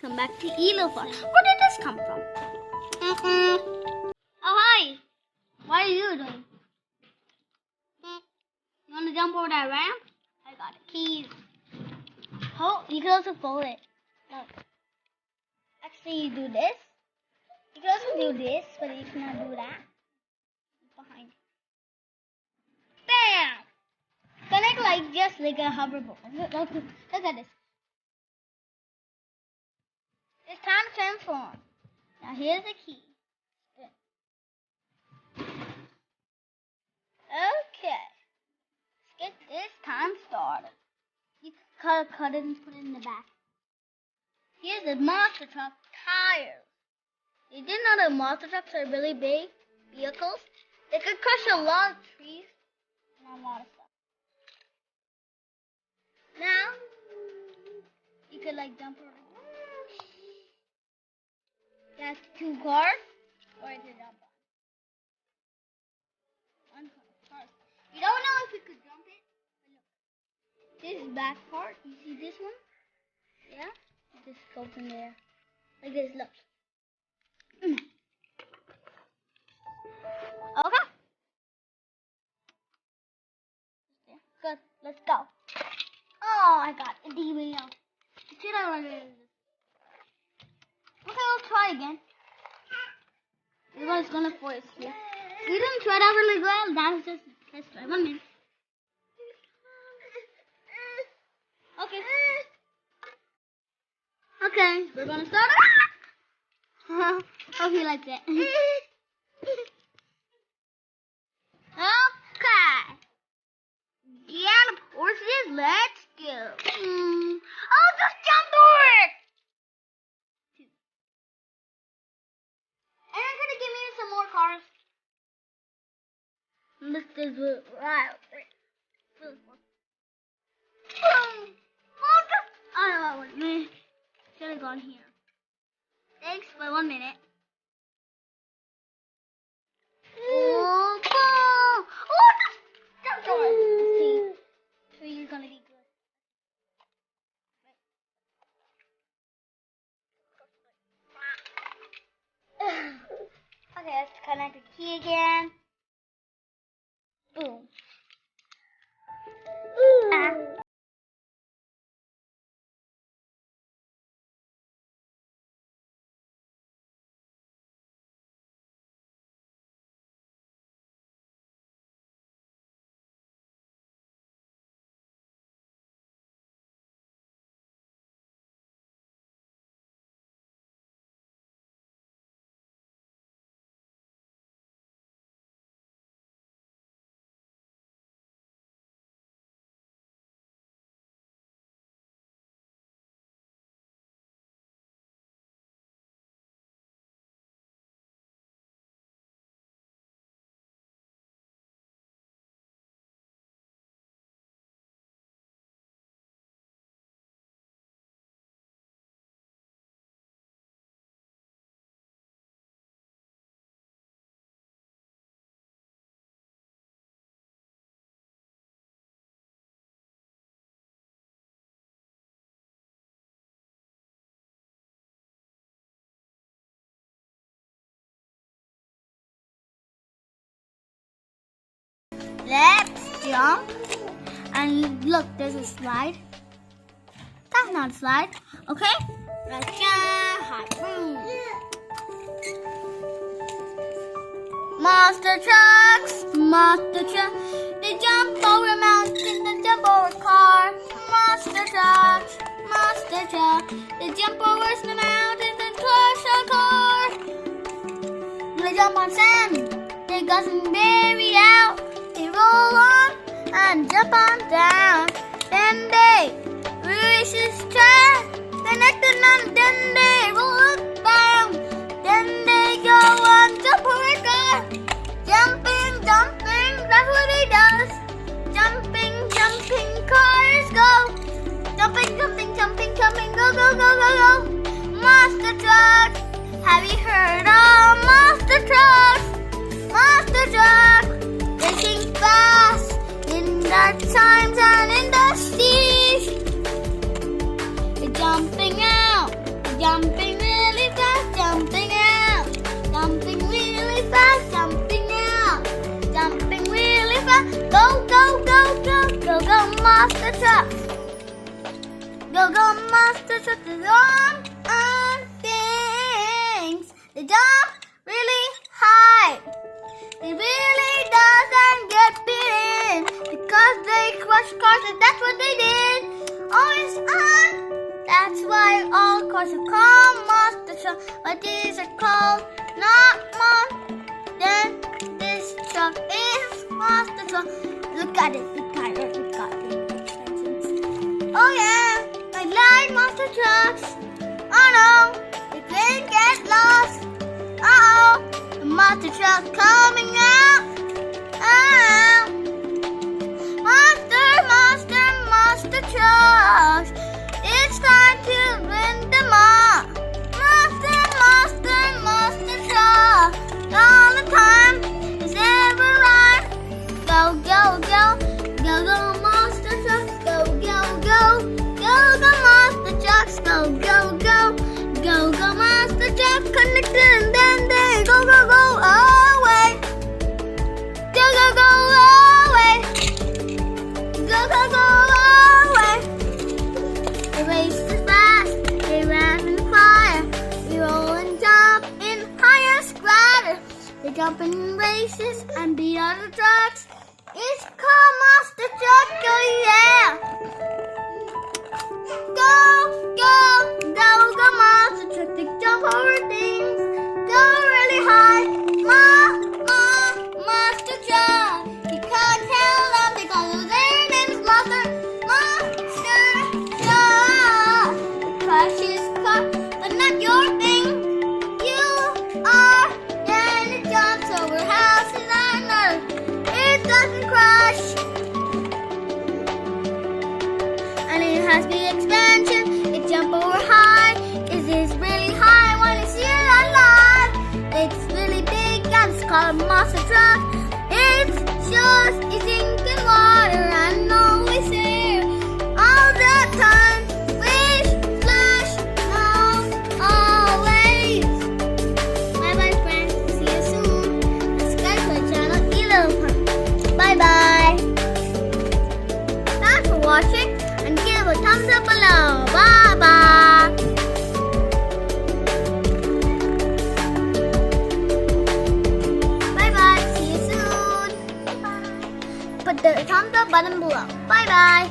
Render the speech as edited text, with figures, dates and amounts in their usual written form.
Come back to ElittleFun. Where did this come from? Oh, hi. What are you doing? You want to jump over that ramp? I got it. Keys. Oh, you can also fold it. Look. Actually, you do this. You can also do this, but you cannot do that. Behind. Bam! Connect like just like a hoverboard. Look at this. It's time to transform. Now here's the key. Okay. Let's get this time started. You can cut it and put it in the back. Here's the monster truck tires. You didn't know that monster trucks are really big vehicles? They could crush a lot of trees and a lot of stuff. Now, you could like jump over. That's 2 cars or to jump on. 1 car. You don't know if you could jump it. But look. This back part, you see this one? Yeah? It just goes in there. Like this, look. Okay. Good. Let's go. Oh, I got a DVD. Should I run it? Okay, let's try again. You guys gonna force you. You didn't try that really well. That was just let's try 1 minute. Okay. Okay, we're gonna start. Hope you like that. Okay. Yeah, horses, let's go. Oh, just jump over it. And I'm gonna give me some more cars. This is right. Oh, no, should have gone here. Thanks for 1 minute. Oh, boom! Oh, just jump over. Let's see. So you're gonna be good. Okay, let's connect the key again. Boom. Let's jump. And look, there's a slide. That's not a slide. Okay? Let's jump. High. Boom. Monster trucks. Monster truck. They jump over mountains and jump over cars. Monster trucks. Monster truck. They jump over the mountains and crush a car. They jump on sand. They got some berry out. They roll on and jump on down. Then they reach this track, connected on. Then they roll down. Then they go on jump over car. Jumping, jumping, that's what he does. Jumping, jumping, cars go. Jumping, jumping, jumping, jumping, go, go, go, go, go. Monster trucks, have you heard of monster trucks? Monster trucks. Racing fast in dark times and in the seas. They're jumping out, monster truck. Go monster truck, the long things. They jump really high. It really doesn't get beaten because they crush cars and that's what they did. Always on. That's why all cars are called monster truck. But these are called not then this truck is monster truck. Look at it, look at it, look at it. Oh yeah, I like monster trucks. Oh no, they didn't get lost. Uh-oh, the monster truck coming out. Oh, monster trucks. It's time to win them all. Monster truck. All the time is ever right. Go, monster trucks. Go, monster trucks. Go, monster trucks. Connected and then they go away. Go away. Go away. They race as fast, they ran in fire. We roll and jump in higher splatter. They jump in races and beat other trucks. It's called monster truck, oh yeah. Go, monster truck. They jump over things, go really high. Monster truck. You can't tell them because their name is Monster Truck. Crashes car, but not your thing. You are, and it jumps over houses and earth. It doesn't crash, and it has big expansion. It jumps over high. It is really high when you see it alive. It's really big and it's called a monster truck. It's just eating good water and always here all the time. Wish, flash, no, always. Bye bye friends, see you soon. Subscribe to our channel, ElittleFun. Bye bye. Thanks for watching and give a thumbs up below. Bye bye. Bye bye, see you soon. Put the thumbs up button below. Bye bye.